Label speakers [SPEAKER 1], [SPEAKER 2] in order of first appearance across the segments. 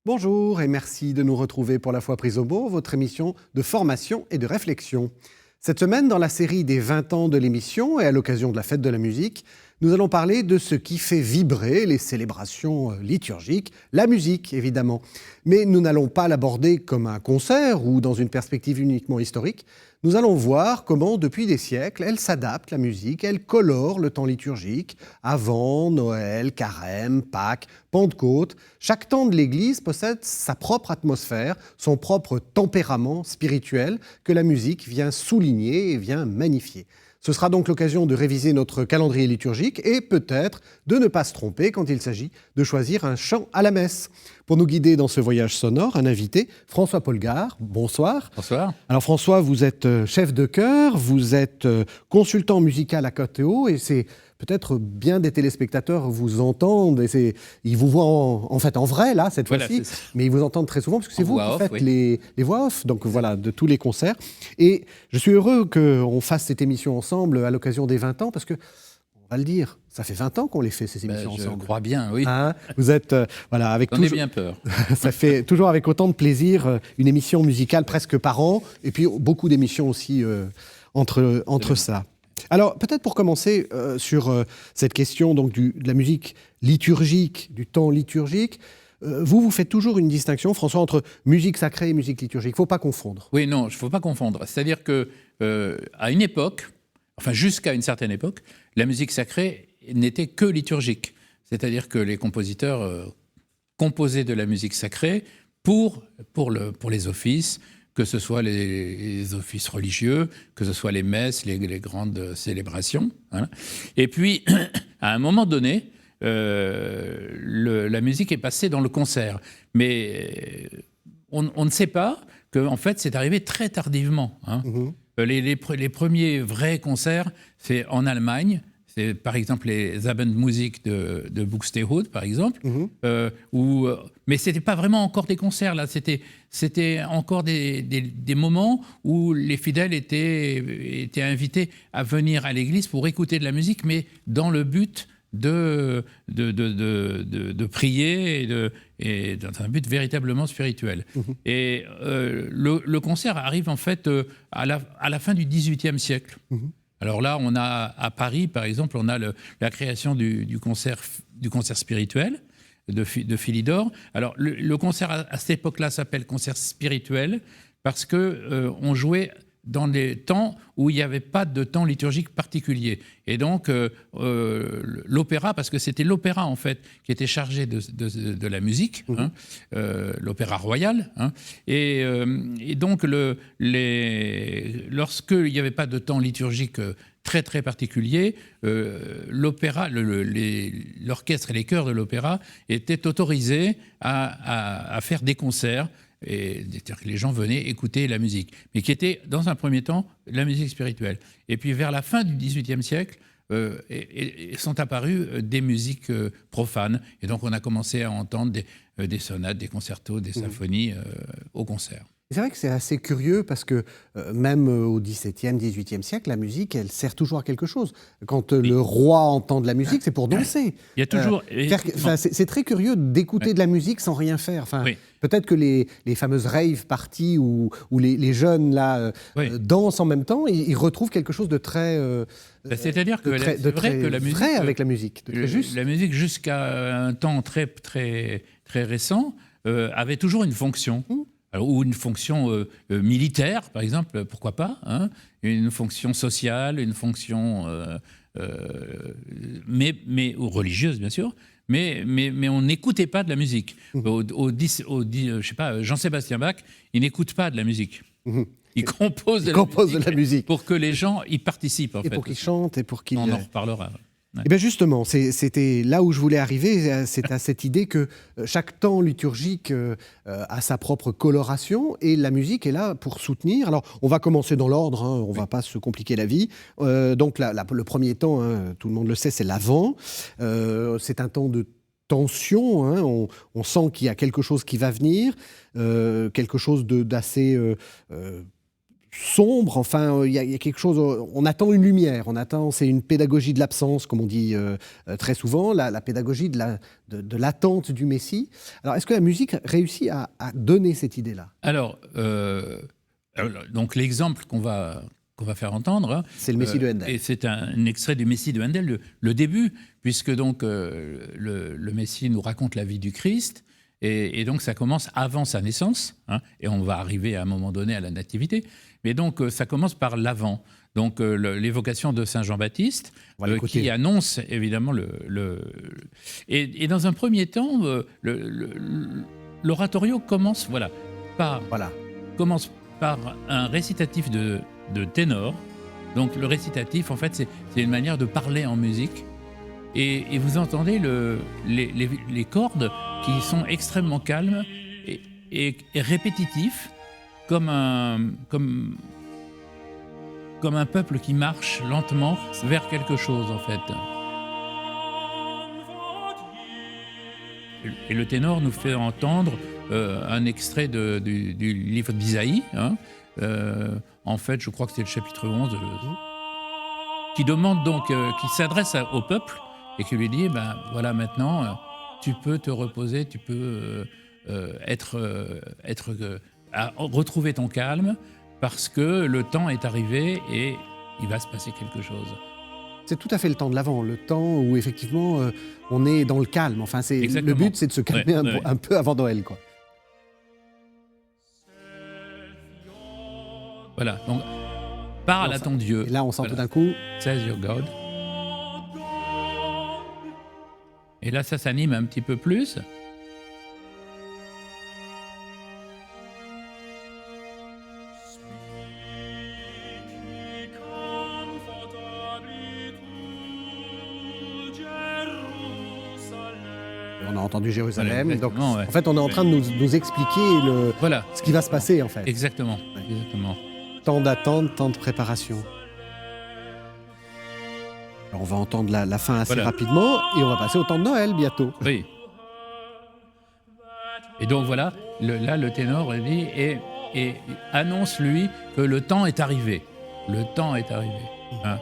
[SPEAKER 1] Bonjour et merci de nous retrouver pour La Foi prise au mot, votre émission de formation et de réflexion. Cette semaine, dans la série des 20 ans de l'émission et à l'occasion de la fête de la musique, nous allons parler de ce qui fait vibrer les célébrations liturgiques, la musique évidemment. Mais nous n'allons pas l'aborder comme un concert ou dans une perspective uniquement historique. Nous allons voir comment, depuis des siècles, elle s'adapte, la musique, elle colore le temps liturgique, avant, Noël, Carême, Pâques, Pentecôte. Chaque temps de l'Église possède sa propre atmosphère, son propre tempérament spirituel que la musique vient souligner et vient magnifier. Ce sera donc l'occasion de réviser notre calendrier liturgique et peut-être de ne pas se tromper quand il s'agit de choisir un chant à la messe. Pour nous guider dans ce voyage sonore, un invité, François Polgar. Bonsoir.
[SPEAKER 2] Bonsoir.
[SPEAKER 1] Alors François, vous êtes chef de chœur, vous êtes consultant musical à Côté-Haut et c'est peut-être bien des téléspectateurs vous entendent et ils vous voient en fait en vrai là cette fois-ci, mais ils vous entendent très souvent parce que c'est vous qui faites les voix off, donc voilà, de tous les concerts. Et je suis heureux qu'on fasse cette émission ensemble à l'occasion des 20 ans parce que, on va le dire, ça fait 20 ans qu'on les fait ces émissions ensemble.
[SPEAKER 2] Je crois bien, oui.
[SPEAKER 1] Hein, vous êtes voilà, avec
[SPEAKER 2] J'en ai bien peur.
[SPEAKER 1] Ça fait toujours avec autant de plaisir une émission musicale presque par an et puis beaucoup d'émissions aussi entre ça. Alors, peut-être pour commencer sur cette question donc, de la musique liturgique, du temps liturgique, vous faites toujours une distinction, François, entre musique sacrée et musique liturgique. Il ne faut pas confondre.
[SPEAKER 2] Oui, non, il ne faut pas confondre. C'est-à-dire qu'à une époque, enfin jusqu'à une certaine époque, la musique sacrée n'était que liturgique. C'est-à-dire que les compositeurs composaient de la musique sacrée pour les offices, que ce soit les offices religieux, que ce soit les messes, les grandes célébrations. Hein. Et puis, à un moment donné, la musique est passée dans le concert. Mais on ne sait pas qu'en fait, c'est arrivé très tardivement. Hein. Les premiers vrais concerts, c'est en Allemagne. C'est par exemple les Abendmusik de Buxtehude, par exemple, mais ce n'était pas vraiment encore des concerts, là. C'était encore des moments où les fidèles étaient invités à venir à l'église pour écouter de la musique, mais dans le but de prier et dans un but véritablement spirituel. Et le concert arrive en fait à la fin du XVIIIe siècle. Alors là, on a à Paris, par exemple, on a la création du concert spirituel de Philidor. Alors le concert à cette époque-là s'appelle concert spirituel parce que on jouait dans les temps où il n'y avait pas de temps liturgique particulier. Et donc, l'opéra, parce que c'était l'opéra, en fait, qui était chargé de la musique, hein, l'opéra royal. Hein, et donc, lorsqu'il n'y avait pas de temps liturgique très, très particulier, l'opéra, l'orchestre et les chœurs de l'opéra étaient autorisés à faire des concerts. C'est-à-dire que les gens venaient écouter la musique, mais qui était, dans un premier temps, la musique spirituelle. Et puis, vers la fin du XVIIIe siècle, sont apparues des musiques profanes. Et donc, on a commencé à entendre des sonates, des concertos, des symphonies au concert.
[SPEAKER 1] C'est vrai que c'est assez curieux parce que même au XVIIe, XVIIIe siècle, la musique, elle sert toujours à quelque chose. Quand le roi entend de la musique, c'est pour danser.
[SPEAKER 2] Il y a toujours...
[SPEAKER 1] c'est très curieux d'écouter de la musique sans rien faire. Enfin, peut-être que les fameuses rave parties où les jeunes là, dansent en même temps, ils retrouvent quelque chose de très...
[SPEAKER 2] c'est-à-dire que la musique...
[SPEAKER 1] vrai avec la musique, de très juste.
[SPEAKER 2] La musique, jusqu'à un temps très, très, très récent, avait toujours une fonction. Alors, ou une fonction militaire, par exemple, pourquoi pas, hein, une fonction sociale, une fonction ou religieuse, bien sûr, mais on n'écoutait pas de la musique. Je sais pas, Jean-Sébastien Bach, il n'écoute pas de la musique. Il compose de la musique pour que les gens y participent, en fait.
[SPEAKER 1] Et pour qu'ils chantent et pour qu'ils...
[SPEAKER 2] On en reparlera.
[SPEAKER 1] Ouais. Et bien justement, c'était là où je voulais arriver, c'est à cette idée que chaque temps liturgique a sa propre coloration et la musique est là pour soutenir. Alors, on va commencer dans l'ordre, hein, on ne va pas se compliquer la vie. Donc, le premier temps, hein, tout le monde le sait, c'est l'Avent. C'est un temps de tension, hein, on sent qu'il y a quelque chose qui va venir, quelque chose d'assez... sombre. Enfin, il y a quelque chose. On attend une lumière. C'est une pédagogie de l'absence, comme on dit très souvent, la pédagogie de l'attente du Messie. Alors, est-ce que la musique réussit à donner cette idée-là?
[SPEAKER 2] Alors, donc l'exemple qu'on va faire entendre, hein,
[SPEAKER 1] c'est le Messie de Handel.
[SPEAKER 2] Et c'est un extrait du Messie de Handel, le début, puisque donc le Messie nous raconte la vie du Christ. Et donc, ça commence avant sa naissance, hein, et on va arriver à un moment donné à la nativité. Mais donc, ça commence par l'avant. Donc, l'évocation de Saint Jean-Baptiste, qui annonce évidemment Et dans un premier temps, l'oratorio commence, commence par un récitatif de ténor. Donc, le récitatif, en fait, c'est une manière de parler en musique. Et vous entendez les cordes qui sont extrêmement calmes et répétitifs, comme un peuple qui marche lentement vers quelque chose, en fait. Et le ténor nous fait entendre un extrait du livre d'Isaïe, hein, en fait, je crois que c'est le chapitre 11, qui demande donc, qui s'adresse au peuple et qui lui dit, voilà, maintenant, tu peux te reposer, tu peux retrouver ton calme, parce que le temps est arrivé et il va se passer quelque chose.
[SPEAKER 1] C'est tout à fait le temps de l'Avent, le temps où effectivement on est dans le calme. Enfin, le but, c'est de se calmer un peu avant Noël, quoi.
[SPEAKER 2] Voilà, donc parle à ton Dieu.
[SPEAKER 1] Et là, on sent tout d'un coup.
[SPEAKER 2] Says your God. Et là, ça s'anime un petit peu plus.
[SPEAKER 1] On a entendu Jérusalem.
[SPEAKER 2] Voilà,
[SPEAKER 1] donc, en fait, on est en train de nous expliquer ce qui va se passer, en fait.
[SPEAKER 2] Exactement. Exactement.
[SPEAKER 1] Temps d'attente, temps de préparation. Alors, on va entendre la fin assez rapidement et on va passer au temps de Noël bientôt.
[SPEAKER 2] Oui. Et donc voilà, là le ténor dit et annonce lui que le temps est arrivé. Le temps est arrivé. Hein.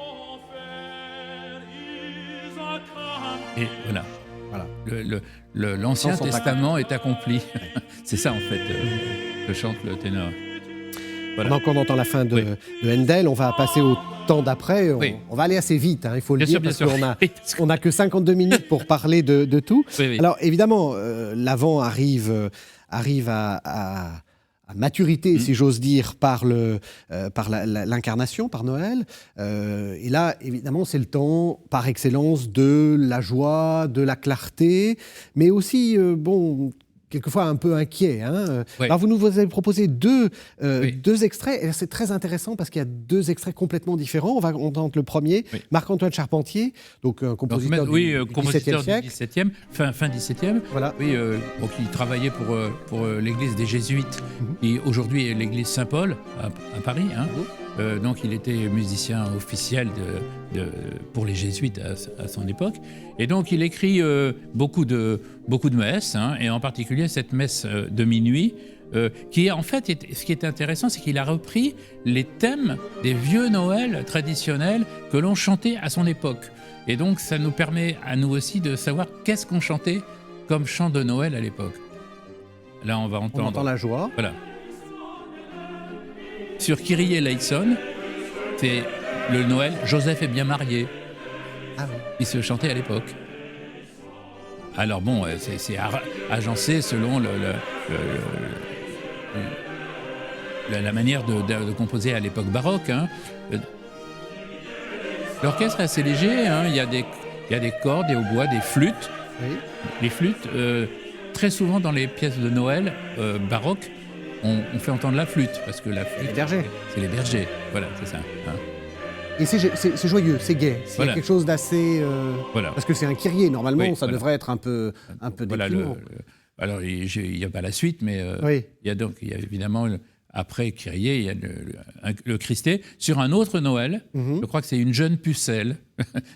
[SPEAKER 2] Et voilà. L'Ancien Testament est accompli. C'est ça en fait que chante le ténor.
[SPEAKER 1] Voilà. Pendant qu'on entend la fin de Handel, on va passer au temps d'après. On va aller assez vite, hein, il faut le dire, parce qu'on n'a que 52 minutes pour parler de tout. Oui. Alors évidemment, l'Avent arrive à maturité, si j'ose dire, par l'incarnation, par Noël. Et là, évidemment, c'est le temps par excellence de la joie, de la clarté, mais aussi, quelquefois un peu inquiet. Hein. Oui. Alors, vous nous avez proposé deux extraits, et c'est très intéressant parce qu'il y a deux extraits complètement différents. On va entendre le premier, Marc-Antoine Charpentier, donc un compositeur du
[SPEAKER 2] XVIIe, fin XVIIe,
[SPEAKER 1] voilà.
[SPEAKER 2] Oui, qui travaillait pour l'église des Jésuites, qui aujourd'hui est l'église Saint-Paul à Paris. Hein. Donc il était musicien officiel pour les jésuites à son époque. Et donc il écrit beaucoup de messes, hein, et en particulier cette messe de minuit, qui est en fait, ce qui est intéressant, c'est qu'il a repris les thèmes des vieux Noëls traditionnels que l'on chantait à son époque. Et donc ça nous permet à nous aussi de savoir qu'est-ce qu'on chantait comme chant de Noël à l'époque. Là on va entendre...
[SPEAKER 1] On entend la joie.
[SPEAKER 2] Voilà. Sur Kyrie eleison, c'est le Noël, Joseph est bien marié.
[SPEAKER 1] Ah oui.
[SPEAKER 2] Il se chantait à l'époque. Alors bon, c'est agencé selon la manière de composer à l'époque baroque. Hein. L'orchestre est assez léger, hein. Il y a des cordes, des hautbois, des flûtes.
[SPEAKER 1] Oui.
[SPEAKER 2] Les flûtes, très souvent dans les pièces de Noël baroques, on fait entendre la flûte, parce que la flûte...
[SPEAKER 1] Les bergers.
[SPEAKER 2] C'est les bergers, voilà, c'est ça. Hein.
[SPEAKER 1] Et c'est joyeux, c'est gai. Il y a quelque chose d'assez... Parce que c'est un kyrie, normalement, ça devrait être un peu déprimant.
[SPEAKER 2] Alors, il n'y a pas la suite, mais il y a évidemment après Kyrie, il y a le Christé, sur un autre Noël. Je crois que c'est une jeune pucelle,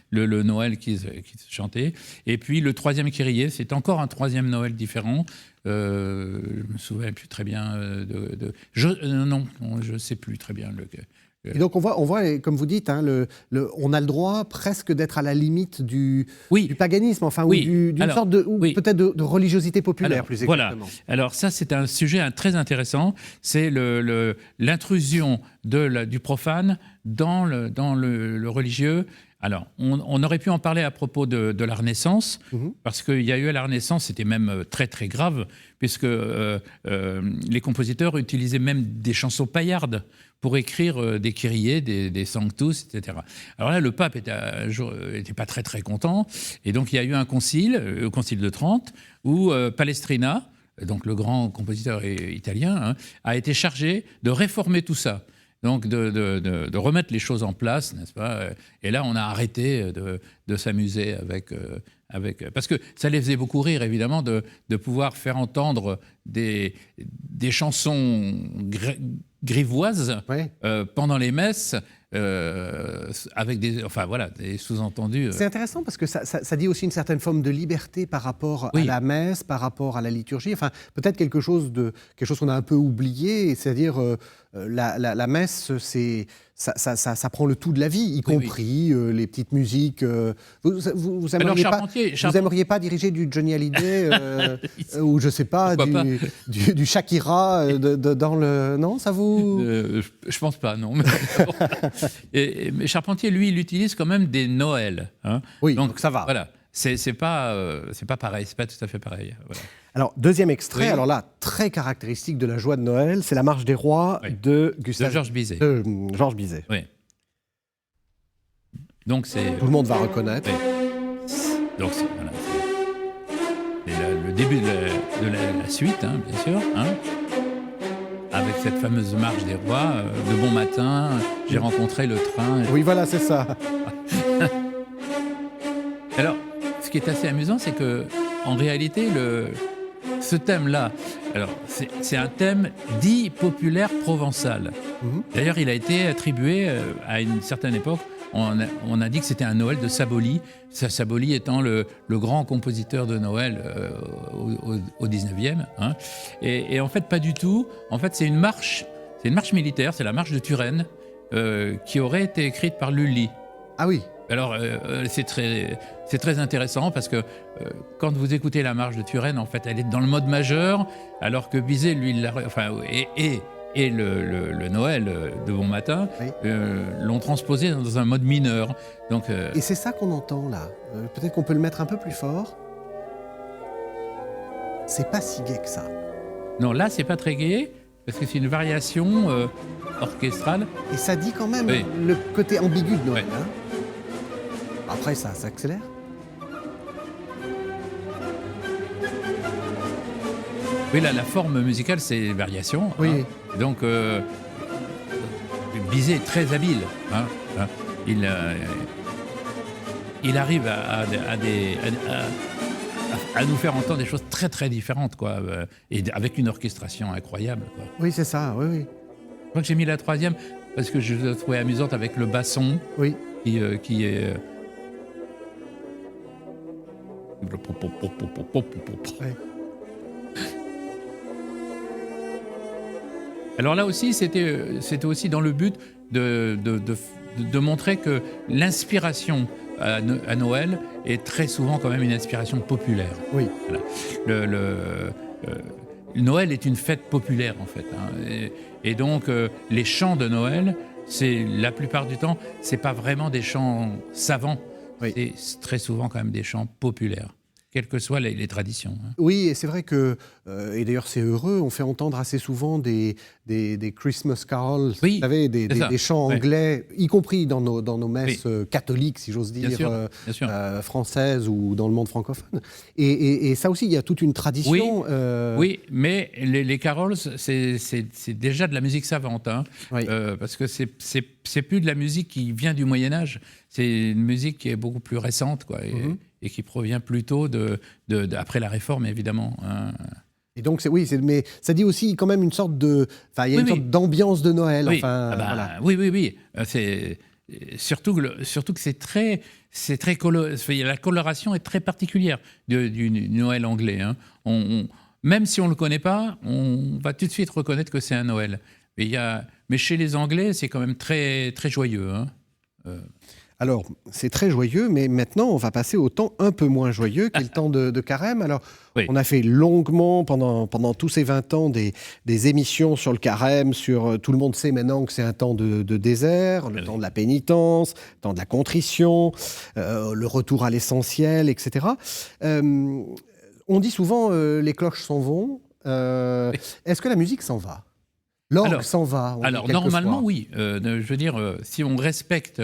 [SPEAKER 2] le Noël qui se chantait. Et puis le troisième Kyrie, c'est encore un troisième Noël différent. Je me souviens plus très bien je ne sais plus très bien
[SPEAKER 1] Et donc on voit, comme vous dites, hein, on a le droit presque d'être à la limite du paganisme, enfin, ou d'une sorte peut-être de religiosité populaire, plus exactement.
[SPEAKER 2] Voilà. Alors ça, c'est un sujet très intéressant. C'est l'intrusion du profane dans le religieux. Alors, on aurait pu en parler à propos de la Renaissance, parce qu'il y a eu à la Renaissance, c'était même très très grave, puisque les compositeurs utilisaient même des chansons paillardes pour écrire des kyriés, des sanctus, etc. Alors là, le pape était pas très très content, et donc il y a eu un concile, le concile de Trente, où Palestrina, donc le grand compositeur italien, a été chargé de réformer tout ça. Donc de remettre les choses en place, n'est-ce pas? Et là, on a arrêté de s'amuser avec... Parce que ça les faisait beaucoup rire, évidemment, de pouvoir faire entendre des chansons grivoises pendant les messes, avec des sous-entendus.
[SPEAKER 1] C'est intéressant parce que ça dit aussi une certaine forme de liberté par rapport à la messe, par rapport à la liturgie. Enfin, peut-être quelque chose qu'on a un peu oublié, c'est-à-dire la messe, ça prend le tout de la vie, y compris les petites musiques. Vous aimeriez pas diriger du Johnny Hallyday ou je sais pas, du Shakira dans le... Non, ça vous...
[SPEAKER 2] Je pense pas, non. Mais Charpentier, lui, il utilise quand même des Noëls. Hein.
[SPEAKER 1] Oui, donc ça va.
[SPEAKER 2] Voilà. C'est pas pareil, c'est pas tout à fait pareil. Voilà.
[SPEAKER 1] Alors, deuxième extrait, alors là, très caractéristique de la joie de Noël, c'est la Marche des Rois de
[SPEAKER 2] Georges Bizet.
[SPEAKER 1] Georges Bizet.
[SPEAKER 2] Oui. Donc
[SPEAKER 1] tout le monde va reconnaître.
[SPEAKER 2] Oui. Donc c'est le début de la suite, hein, bien sûr. Hein, avec cette fameuse Marche des Rois, de bon matin, j'ai rencontré le train.
[SPEAKER 1] Oui, voilà, c'est ça.
[SPEAKER 2] Alors, ce qui est assez amusant, c'est que en réalité, ce thème-là, alors c'est un thème dit populaire provençal. D'ailleurs, il a été attribué à une certaine époque. On a dit que c'était un Noël de Saboli, Saboli étant le grand compositeur de Noël au 19e. Hein. Et en fait, pas du tout. En fait, c'est une marche militaire, c'est la marche de Turenne, qui aurait été écrite par Lully.
[SPEAKER 1] Ah oui.
[SPEAKER 2] Alors, c'est très intéressant parce que quand vous écoutez la marche de Turenne, en fait, elle est dans le mode majeur, alors que Bizet, lui, et le Noël de bon matin l'ont transposé dans un mode mineur. Donc,
[SPEAKER 1] et c'est ça qu'on entend là. Peut-être qu'on peut le mettre un peu plus fort. C'est pas si gai que ça.
[SPEAKER 2] Non, là, c'est pas très gai, parce que c'est une variation orchestrale.
[SPEAKER 1] Et ça dit quand même le côté ambigu de Noël. Hein. Après, ça s'accélère.
[SPEAKER 2] Oui, là, la forme musicale, c'est variation.
[SPEAKER 1] Oui.
[SPEAKER 2] Hein. Donc, Bizet est très habile. Hein. Il arrive à nous faire entendre des choses très, très différentes, quoi. Et avec une orchestration incroyable, quoi.
[SPEAKER 1] Oui, c'est ça, oui.
[SPEAKER 2] Je crois que j'ai mis la troisième parce que je la trouvais amusante avec le basson.
[SPEAKER 1] Oui.
[SPEAKER 2] Qui est...
[SPEAKER 1] Ouais.
[SPEAKER 2] Alors là aussi, c'était aussi dans le but de montrer que l'inspiration à Noël est très souvent quand même une inspiration populaire.
[SPEAKER 1] Oui.
[SPEAKER 2] Voilà. Noël est une fête populaire en fait. Hein, et donc les chants de Noël, c'est la plupart du temps, c'est pas vraiment des chants savants. Oui. C'est très souvent quand même des chants populaires, quelles que soient les traditions. Hein.
[SPEAKER 1] Oui, et c'est vrai que, et d'ailleurs c'est heureux, on fait entendre assez souvent des Christmas carols, vous savez, des chants anglais, y compris dans nos messes catholiques, si j'ose dire,
[SPEAKER 2] bien sûr.
[SPEAKER 1] Françaises ou dans le monde francophone. Et ça aussi, il y a toute une tradition.
[SPEAKER 2] Oui, mais les carols, c'est déjà de la musique savante, hein, parce que c'est plus de la musique qui vient du Moyen-Âge, c'est une musique qui est beaucoup plus récente, quoi. Et qui provient plutôt après la Réforme, évidemment. Hein.
[SPEAKER 1] donc, mais ça dit aussi quand même une sorte de... Enfin, il y a une sorte d'ambiance de Noël.
[SPEAKER 2] Oui,
[SPEAKER 1] enfin, voilà.
[SPEAKER 2] oui. C'est, surtout que c'est très la coloration est très particulière du Noël anglais. Hein. Même si on ne le connaît pas, on va tout de suite reconnaître que c'est un Noël. Mais chez les Anglais, c'est quand même très, très joyeux. Hein.
[SPEAKER 1] Alors, c'est très joyeux, mais maintenant, on va passer au temps un peu moins joyeux, qui est le temps de Carême. Alors, on a fait longuement, pendant tous ces 20 ans, des émissions sur le Carême, tout le monde sait maintenant que c'est un temps de désert, le temps de la pénitence, le temps de la contrition, le retour à l'essentiel, etc. On dit souvent les cloches s'en vont. Est-ce que la musique s'en va ? L'orgue s'en va.
[SPEAKER 2] Alors, normalement, oui. Je veux dire, si on respecte...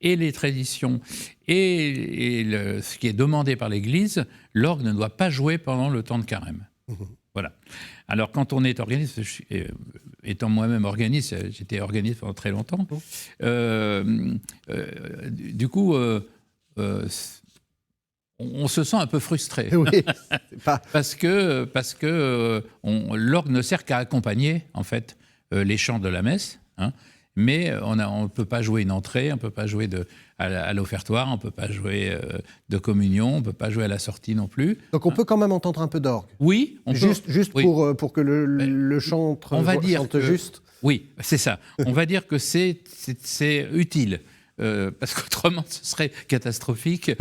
[SPEAKER 2] et les traditions et ce qui est demandé par l'Église, l'orgue ne doit pas jouer pendant le temps de Carême. Voilà. Alors, quand on est organiste, étant moi-même organiste, j'étais organiste pendant très longtemps, du coup, on se sent un peu frustré.
[SPEAKER 1] Oui,
[SPEAKER 2] parce que l'orgue ne sert qu'à accompagner, en fait, les chants de la messe, hein. Mais on ne peut pas jouer une entrée, on ne peut pas jouer à l'offertoire, on ne peut pas jouer de communion, on ne peut pas jouer à la sortie non plus.
[SPEAKER 1] Donc on peut quand même entendre un peu d'orgue.
[SPEAKER 2] Oui, on
[SPEAKER 1] peut. Juste
[SPEAKER 2] oui.
[SPEAKER 1] Pour que le chantre chante juste.
[SPEAKER 2] Oui, c'est ça. On va dire que c'est utile. Parce qu'autrement, ce serait catastrophique.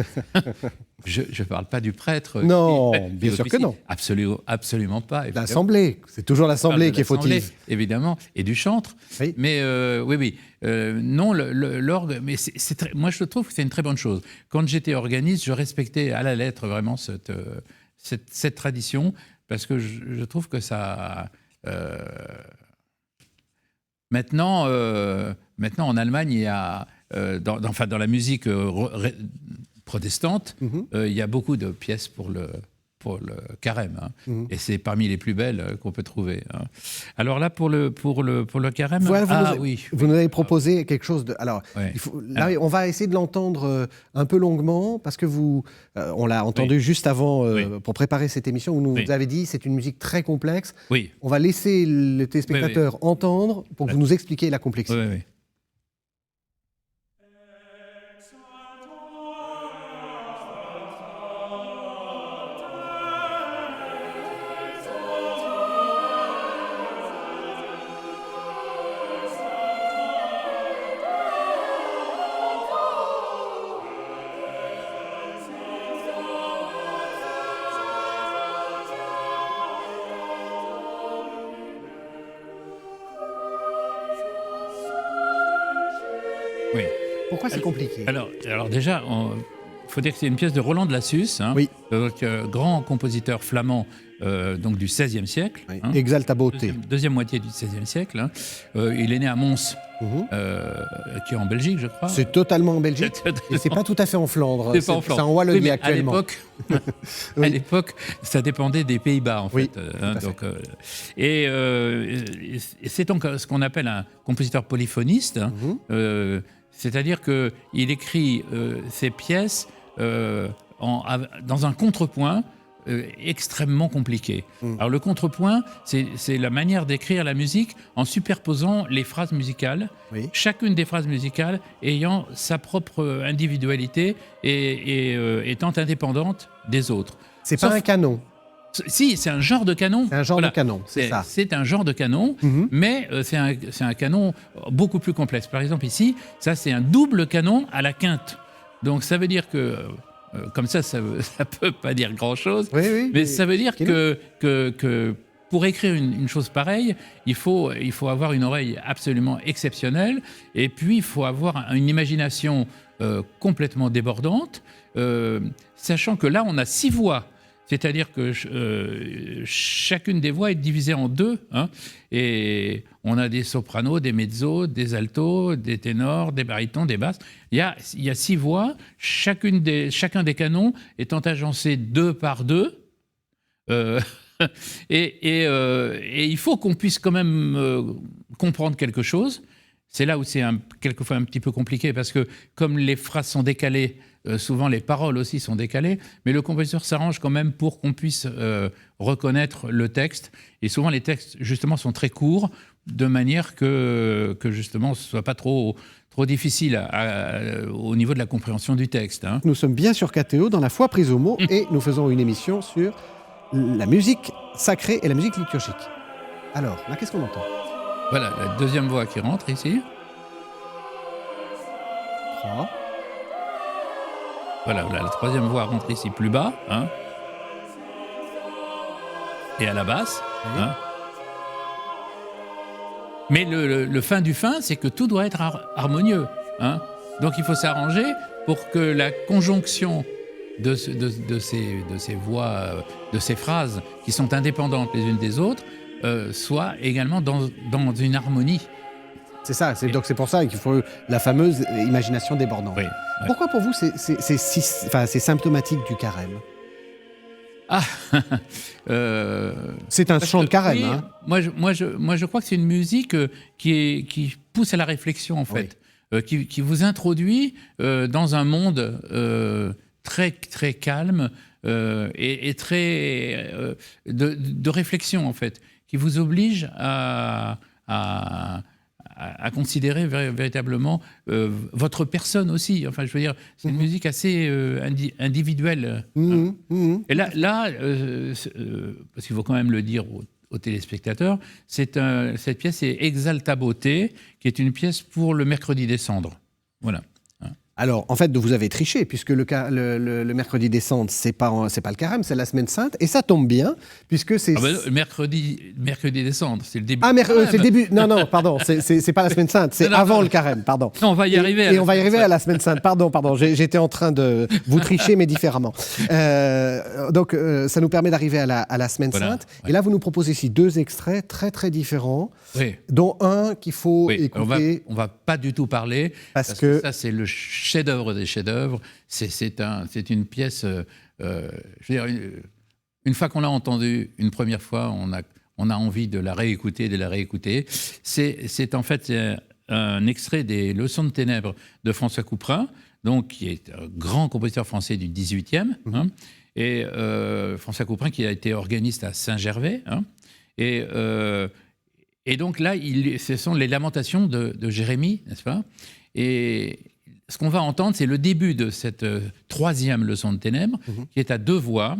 [SPEAKER 2] Je ne parle pas du prêtre.
[SPEAKER 1] Non, bien sûr que non.
[SPEAKER 2] Absolument pas.
[SPEAKER 1] L'Assemblée, c'est toujours l'Assemblée qui est fautive.
[SPEAKER 2] Évidemment, et du chantre. Oui. Mais oui. Non, l'orgue, mais moi je trouve que c'est une très bonne chose. Quand j'étais organiste, je respectais à la lettre vraiment cette tradition, parce que je trouve que ça... Maintenant, en Allemagne, il y a... dans la musique protestante, il y a beaucoup de pièces pour le carême. Hein. Et c'est parmi les plus belles qu'on peut trouver. Hein. Alors là, pour le carême...
[SPEAKER 1] Voilà, vous nous avez proposé quelque chose de... Alors, on va essayer de l'entendre un peu longuement, parce que on l'a entendu juste avant, pour préparer cette émission, où vous avez dit c'est une musique très complexe.
[SPEAKER 2] Oui.
[SPEAKER 1] On va laisser les téléspectateurs entendre pour que vous nous expliquiez la complexité.
[SPEAKER 2] Oui. Oui.
[SPEAKER 1] Pourquoi c'est compliqué ?
[SPEAKER 2] Alors déjà, il faut dire que c'est une pièce de Roland de Lassus, hein, grand compositeur flamand donc du XVIe siècle.
[SPEAKER 1] Oui. Hein, Exalta Beauté.
[SPEAKER 2] Deuxième moitié du XVIe siècle. Hein. Il est né à Mons, qui est en Belgique, je crois.
[SPEAKER 1] C'est totalement en Belgique. Et c'est pas tout à fait en Flandre.
[SPEAKER 2] C'est pas en Flandre.
[SPEAKER 1] C'est en Wallonie actuellement.
[SPEAKER 2] À l'époque, ça dépendait des Pays-Bas, en fait. Donc, et c'est donc ce qu'on appelle un compositeur polyphoniste. Hein, c'est-à-dire qu'il écrit ses pièces dans un contrepoint extrêmement compliqué. Alors le contrepoint, c'est la manière d'écrire la musique en superposant les phrases musicales, chacune des phrases musicales ayant sa propre individualité et étant indépendante des autres.
[SPEAKER 1] C'est pas un canon.
[SPEAKER 2] Si, c'est un genre de canon.
[SPEAKER 1] C'est un genre de canon, c'est ça.
[SPEAKER 2] C'est un genre de canon, mais c'est un canon beaucoup plus complexe. Par exemple, ici, ça, c'est un double canon à la quinte. Donc, ça veut dire que... comme ça peut pas dire grand-chose, mais ça veut dire que pour écrire une chose pareille, il faut avoir une oreille absolument exceptionnelle, et puis il faut avoir une imagination complètement débordante, sachant que là, on a 6 voix. C'est-à-dire que chacune des voix est divisée en 2, hein, et on a des sopranos, des mezzos, des altos, des ténors, des barytons, des basses. Il y a 6 voix, chacun des canons étant agencé 2 par 2. Et il faut qu'on puisse quand même comprendre quelque chose. c'est là où c'est quelquefois un petit peu compliqué, parce que comme les phrases sont décalées, souvent les paroles aussi sont décalées, mais le compositeur s'arrange quand même pour qu'on puisse reconnaître le texte. Et souvent les textes, justement, sont très courts, de manière que justement, ce ne soit pas trop difficile au niveau de la compréhension du texte. Hein.
[SPEAKER 1] Nous sommes bien sur KTO, dans la foi prise au mot, et nous faisons une émission sur la musique sacrée et la musique liturgique. Alors, là, qu'est-ce qu'on entend ?
[SPEAKER 2] Voilà, la deuxième voix qui rentre ici.
[SPEAKER 1] 3.
[SPEAKER 2] Voilà, la troisième voix rentre ici plus bas. Hein. Et à la basse.
[SPEAKER 1] Oui.
[SPEAKER 2] Hein. Mais le fin du fin, c'est que tout doit être harmonieux. Hein. Donc il faut s'arranger pour que la conjonction de ces voix, de ces phrases qui sont indépendantes les unes des autres, soit également dans une harmonie.
[SPEAKER 1] C'est ça, donc c'est pour ça qu'il faut la fameuse imagination débordante.
[SPEAKER 2] Oui,
[SPEAKER 1] Pourquoi pour vous c'est symptomatique du carême ? C'est un chant de carême.
[SPEAKER 2] Oui,
[SPEAKER 1] hein.
[SPEAKER 2] moi, je crois que c'est une musique qui pousse à la réflexion, en fait, qui vous introduit dans un monde très, très calme et très de réflexion, en fait, qui vous oblige à considérer véritablement votre personne aussi. Enfin, je veux dire, c'est une musique assez individuelle. Et là parce qu'il faut quand même le dire aux téléspectateurs, cette pièce est Exalta Beauté, qui est une pièce pour le mercredi des cendres. Voilà.
[SPEAKER 1] Alors, en fait, vous avez triché, puisque le mercredi des cendres, c'est pas le carême, c'est la semaine sainte, et ça tombe bien, puisque c'est...
[SPEAKER 2] mercredi des cendres, c'est le début.
[SPEAKER 1] C'est le début. Non, pardon, c'est pas la semaine sainte, c'est avant le carême, pardon.
[SPEAKER 2] Non, on va y arriver.
[SPEAKER 1] Et on va y arriver à la semaine sainte. Pardon, j'étais en train de vous tricher, mais différemment. Donc, ça nous permet d'arriver à la semaine sainte. Ouais. Et là, vous nous proposez ici 2 extraits très, très différents, dont un qu'il faut écouter.
[SPEAKER 2] On va pas du tout parler, parce que ça, c'est le chef-d'œuvre des chefs-d'œuvre. C'est une pièce. Je veux dire, une fois qu'on l'a entendue une première fois, on a envie de la réécouter, C'est en fait un extrait des Leçons de ténèbres de François Couperin, donc qui est un grand compositeur français du XVIIIe. Hein, et François Couperin qui a été organiste à Saint-Gervais. Hein, et donc là, ce sont les lamentations de Jérémie, n'est-ce pas ? Et ce qu'on va entendre, c'est le début de cette 3e leçon de ténèbres, qui est à 2 voix.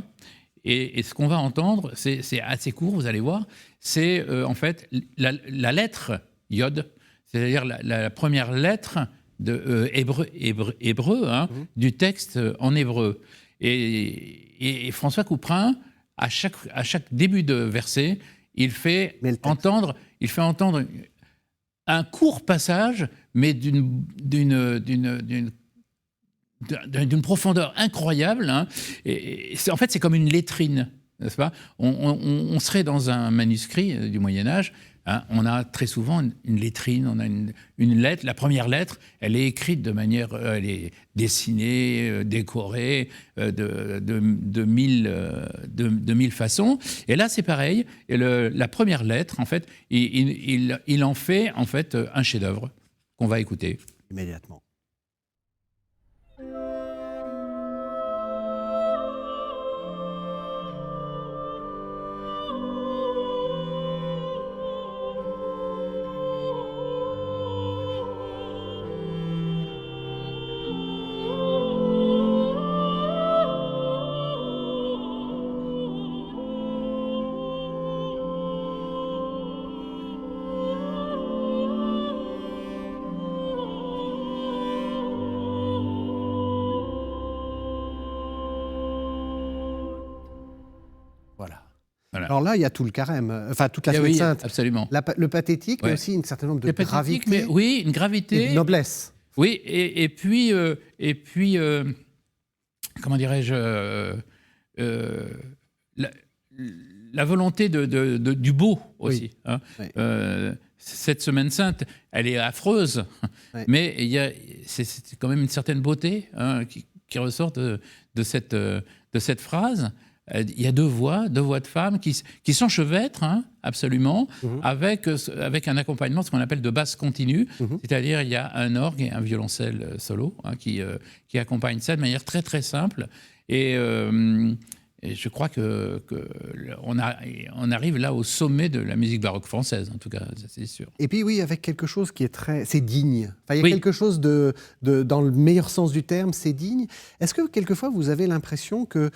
[SPEAKER 2] Et ce qu'on va entendre, c'est assez court, vous allez voir, c'est en fait la lettre Yod, c'est-à-dire la première lettre de hébreu hein, du texte en hébreu. Et François Couperin, à chaque début de verset, il fait entendre un court passage, mais d'une profondeur incroyable. Hein. Et en fait, c'est comme une lettrine, n'est-ce pas ? On serait dans un manuscrit du Moyen-Âge. Hein, on a très souvent une lettrine, on a une lettre. La première lettre, elle est écrite de manière, elle est dessinée, décorée de mille façons. Et là, c'est pareil. Et la première lettre, en fait, il en fait en fait un chef-d'œuvre qu'on va écouter
[SPEAKER 1] immédiatement. Alors là, il y a tout le carême, enfin toute la semaine sainte.
[SPEAKER 2] Absolument.
[SPEAKER 1] Le pathétique, mais aussi un certain nombre de gravité.
[SPEAKER 2] Oui, une gravité.
[SPEAKER 1] Et une noblesse.
[SPEAKER 2] Oui, et puis comment dirais-je, la volonté du beau aussi. Oui. Hein. Oui. Cette semaine sainte, elle est affreuse, mais c'est quand même une certaine beauté hein, qui ressort de cette phrase. il y a deux voix de femmes qui s'enchevêtrent, hein, absolument, avec un accompagnement, ce qu'on appelle de basse continue, c'est-à-dire il y a un orgue et un violoncelle solo, hein, qui accompagnent ça de manière très très simple. Et je crois qu'on arrive là au sommet de la musique baroque française, en tout cas, ça, c'est sûr.
[SPEAKER 1] Et puis oui, avec quelque chose qui est c'est digne. Enfin, il y a quelque chose dans le meilleur sens du terme, c'est digne. Est-ce que quelquefois vous avez l'impression que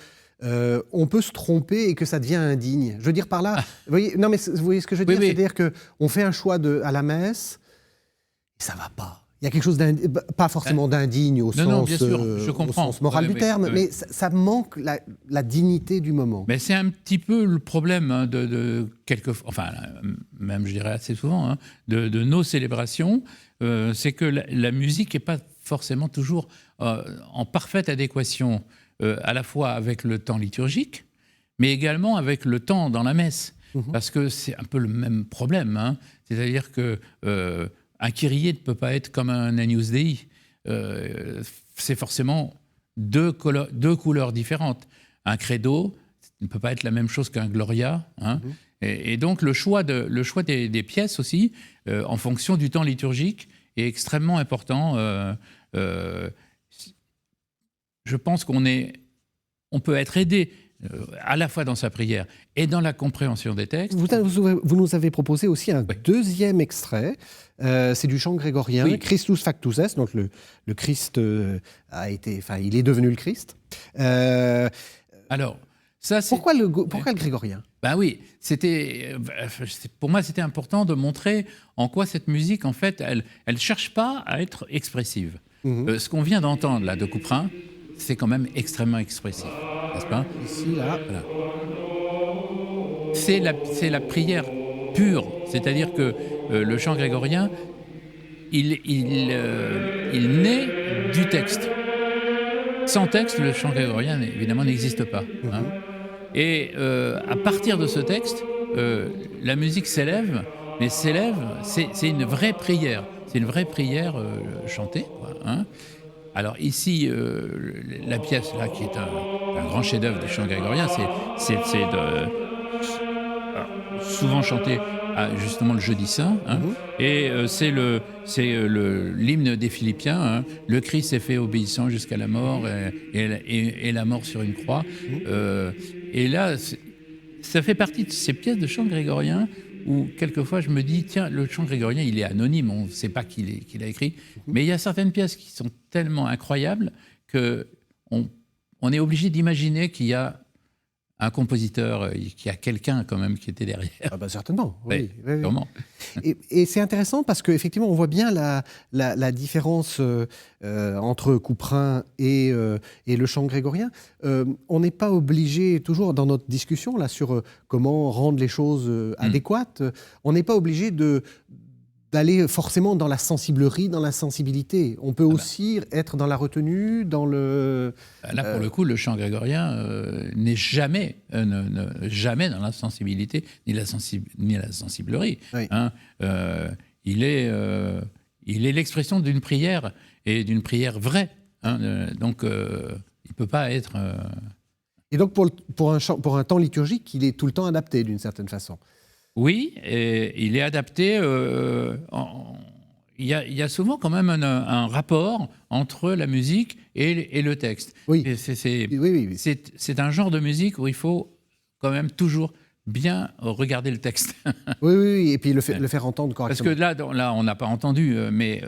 [SPEAKER 1] on peut se tromper et que ça devient indigne? Je veux dire par là, vous voyez, non mais vous voyez ce que je veux dire, c'est-à-dire que on fait un choix à la messe, et ça va pas. Il y a quelque chose pas forcément d'indigne au sens moral du terme, mais ça manque la dignité du moment.
[SPEAKER 2] Mais c'est un petit peu le problème, hein, de quelquefois, enfin, même je dirais assez souvent, hein, de nos célébrations, c'est que la musique n'est pas forcément toujours en parfaite adéquation à la fois avec le temps liturgique, mais également avec le temps dans la messe. Parce que c'est un peu le même problème, hein. C'est-à-dire que un kyrie ne peut pas être comme un Agnus Dei. C'est forcément deux couleurs différentes. Un credo ne peut pas être la même chose qu'un gloria, hein. Et donc le choix des pièces aussi, en fonction du temps liturgique, est extrêmement important. Je pense on peut être aidé à la fois dans sa prière et dans la compréhension des textes.
[SPEAKER 1] Vous nous avez proposé aussi un deuxième extrait, c'est du chant grégorien, Christus Factus Est, donc le Christ il est devenu le Christ.
[SPEAKER 2] Alors, ça,
[SPEAKER 1] pourquoi le grégorien?
[SPEAKER 2] Ben oui, pour moi c'était important de montrer en quoi cette musique, en fait, elle cherche pas à être expressive. Ce qu'on vient d'entendre là de Couperin, c'est quand même extrêmement expressif, n'est-ce pas?
[SPEAKER 1] Ici, là.
[SPEAKER 2] Voilà. C'est la prière pure, c'est-à-dire que le chant grégorien, il naît du texte. Sans texte, le chant grégorien, évidemment, n'existe pas. Hein. Et à partir de ce texte, la musique s'élève, mais c'est une vraie prière. C'est une vraie prière chantée, quoi, hein. Alors ici, la pièce là, qui est un grand chef-d'œuvre du chant grégorien, c'est souvent chanté justement le jeudi saint, hein, et c'est l'hymne des Philippiens, hein, le Christ est fait obéissant jusqu'à la mort et la mort sur une croix. Et là, ça fait partie de ces pièces de chant grégorien où quelquefois je me dis, tiens, le chant grégorien, il est anonyme, on ne sait pas qui l'a écrit, mais il y a certaines pièces qui sont tellement incroyables qu'on est obligé d'imaginer qu'il y a un compositeur, qu'il y a quelqu'un quand même qui était derrière.
[SPEAKER 1] Ah ben certainement, oui.
[SPEAKER 2] Sûrement.
[SPEAKER 1] Et c'est intéressant parce qu'effectivement, on voit bien la différence entre Couperin et le chant grégorien. On n'est pas obligé, toujours dans notre discussion là, sur comment rendre les choses adéquates, on n'est pas obligé d'aller forcément dans la sensiblerie, dans la sensibilité. On peut aussi être dans la retenue, dans le...
[SPEAKER 2] Là, pour le coup, le chant grégorien n'est jamais dans la sensibilité, ni la sensiblerie.
[SPEAKER 1] Oui.
[SPEAKER 2] Hein. Il est l'expression d'une prière, et d'une prière vraie. Hein. Donc, il ne peut pas être...
[SPEAKER 1] Et donc, pour un temps liturgique, il est tout le temps adapté, d'une certaine façon.
[SPEAKER 2] Oui, et il est adapté. Il y a souvent quand même un rapport entre la musique et le texte.
[SPEAKER 1] Oui.
[SPEAKER 2] C'est un genre de musique où il faut quand même toujours bien regarder le texte.
[SPEAKER 1] Oui, et puis le faire entendre correctement.
[SPEAKER 2] Parce que là on n'a pas entendu, mais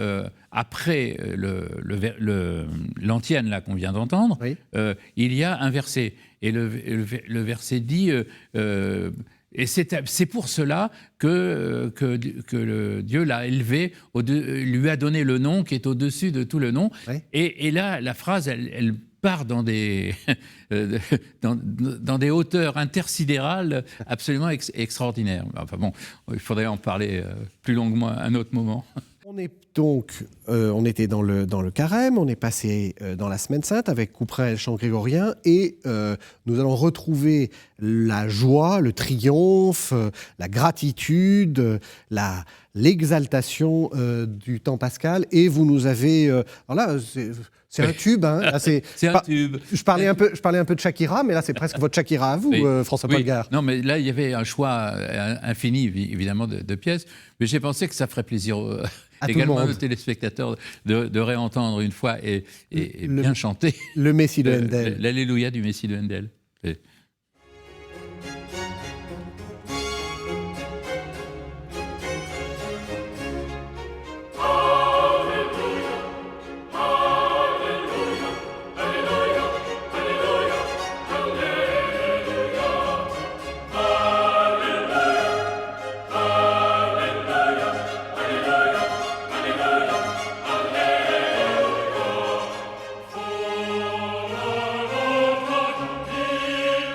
[SPEAKER 2] après l'antienne là qu'on vient d'entendre, il y a un verset. Et le verset dit... et c'est pour cela que Dieu l'a élevé, lui a donné le nom qui est au-dessus de tout le nom. Oui. Et là, la phrase, elle part dans des hauteurs intersidérales absolument extraordinaires. Enfin bon, il faudrait en parler plus longuement à un autre moment.
[SPEAKER 1] On était dans le carême, on est passé dans la Semaine Sainte avec Couperin et le chant grégorien, et nous allons retrouver la joie, le triomphe, la gratitude, l'exaltation du temps pascal. Et vous nous avez... alors là, c'est un tube. Hein. Là,
[SPEAKER 2] c'est un tube.
[SPEAKER 1] Je parlais un peu de Shakira, mais là, c'est presque votre Shakira à vous, François-Paul Gare.
[SPEAKER 2] Non, mais là, il y avait un choix infini, évidemment, de pièces. Mais j'ai pensé que ça ferait plaisir également aux téléspectateurs de réentendre une fois et bien chanter.
[SPEAKER 1] Le Messie de Handel.
[SPEAKER 2] L'Alléluia du Messie de Handel.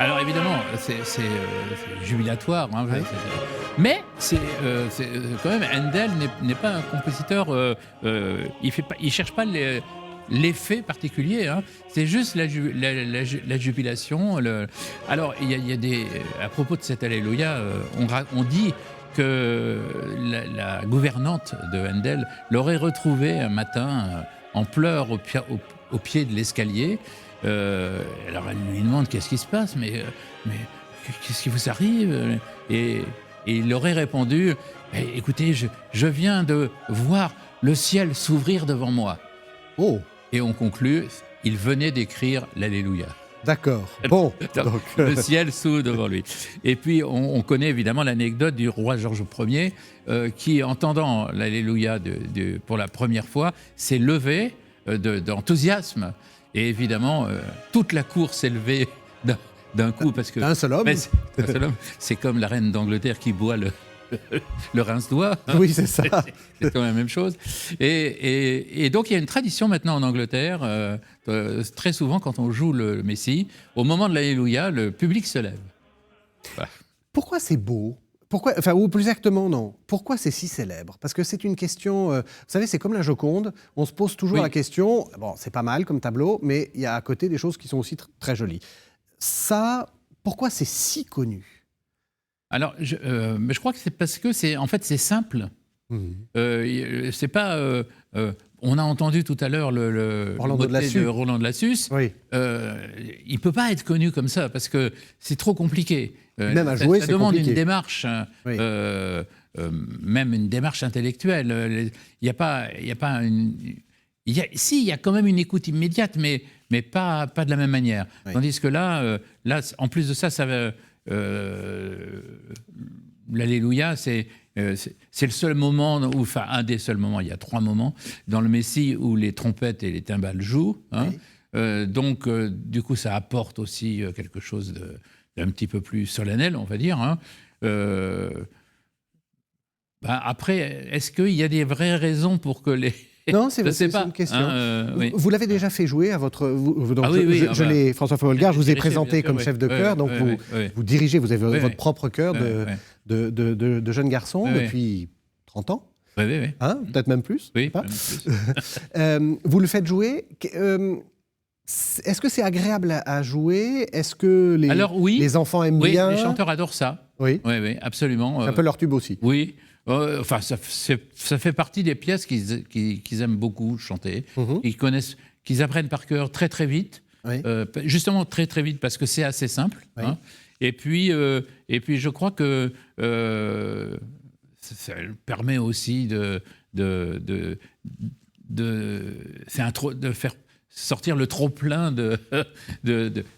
[SPEAKER 2] Alors évidemment, c'est jubilatoire, hein, oui. Mais quand même, Handel n'est pas un compositeur. Il cherche pas l'effet particulier. Hein. C'est juste la jubilation. Alors il y a des à propos de cet Alléluia, on dit que la gouvernante de Handel l'aurait retrouvé un matin en pleurs au pied de l'escalier. Alors elle lui demande qu'est-ce qui se passe, mais qu'est-ce qui vous arrive, et il aurait répondu écoutez, je viens de voir le ciel s'ouvrir devant moi.
[SPEAKER 1] Oh.
[SPEAKER 2] Et on conclut, il venait d'écrire l'Alléluia.
[SPEAKER 1] D'accord. Bon.
[SPEAKER 2] Donc, le ciel s'ouvre devant lui. Et puis on connaît évidemment l'anecdote du roi Georges Ier qui, entendant l'Alléluia pour la première fois, s'est levé d'enthousiasme. Et évidemment, toute la cour s'est levée d'un coup. Parce que,
[SPEAKER 1] un seul homme.
[SPEAKER 2] C'est comme la reine d'Angleterre qui boit le rince-doigt. Hein.
[SPEAKER 1] Oui, c'est ça.
[SPEAKER 2] C'est quand même la même chose. Et donc, il y a une tradition maintenant en Angleterre. Très souvent, quand on joue le Messie, au moment de l'Alléluia, le public se lève. Voilà.
[SPEAKER 1] Pourquoi c'est beau ? Ou plus exactement, non. Pourquoi c'est si célèbre ? Parce que c'est une question... vous savez, c'est comme la Joconde. On se pose toujours la question... Bon, c'est pas mal comme tableau, mais il y a à côté des choses qui sont aussi très jolies. Ça, pourquoi c'est si connu ?
[SPEAKER 2] Alors, mais je crois que c'est parce que c'est simple. C'est pas... on a entendu tout à l'heure le motet de Roland de Lassus.
[SPEAKER 1] Oui.
[SPEAKER 2] Il ne peut pas être connu comme ça parce que c'est trop compliqué.
[SPEAKER 1] Même à jouer,
[SPEAKER 2] ça
[SPEAKER 1] c'est
[SPEAKER 2] demande
[SPEAKER 1] compliqué.
[SPEAKER 2] Une démarche, même une démarche intellectuelle. Il n'y a pas une... il y a quand même une écoute immédiate, mais pas de la même manière. Oui. Tandis que là, en plus de ça, l'Alléluia, c'est le seul moment, enfin un des seuls moments, il y a 3 moments, dans le Messie où les trompettes et les cymbales jouent. Hein. Oui. Donc, du coup, ça apporte aussi quelque chose d'un petit peu plus solennel, on va dire. Hein. Après, est-ce qu'il y a des vraies raisons pour que les...
[SPEAKER 1] Non, c'est une question. Oui. Vous l'avez déjà fait jouer à votre... oui. François-Paul Gare, je vous ai présenté comme chef de chœur, donc vous dirigez, vous avez votre propre chœur de jeunes garçons depuis 30 ans.
[SPEAKER 2] Oui.
[SPEAKER 1] Hein, peut-être même plus.
[SPEAKER 2] Oui,
[SPEAKER 1] pas. Vous le faites jouer. Est-ce que c'est agréable à jouer ? Est-ce que les enfants aiment bien ?
[SPEAKER 2] Oui, les chanteurs adorent ça.
[SPEAKER 1] Oui,
[SPEAKER 2] absolument.
[SPEAKER 1] C'est un peu leur tube aussi.
[SPEAKER 2] Oui. Enfin, ça fait partie des pièces qu'ils aiment beaucoup chanter. Qu'ils apprennent par cœur très très vite. Oui. Justement très très vite parce que c'est assez simple. Oui. Hein. Et puis je crois que ça permet aussi de faire sortir le trop-plein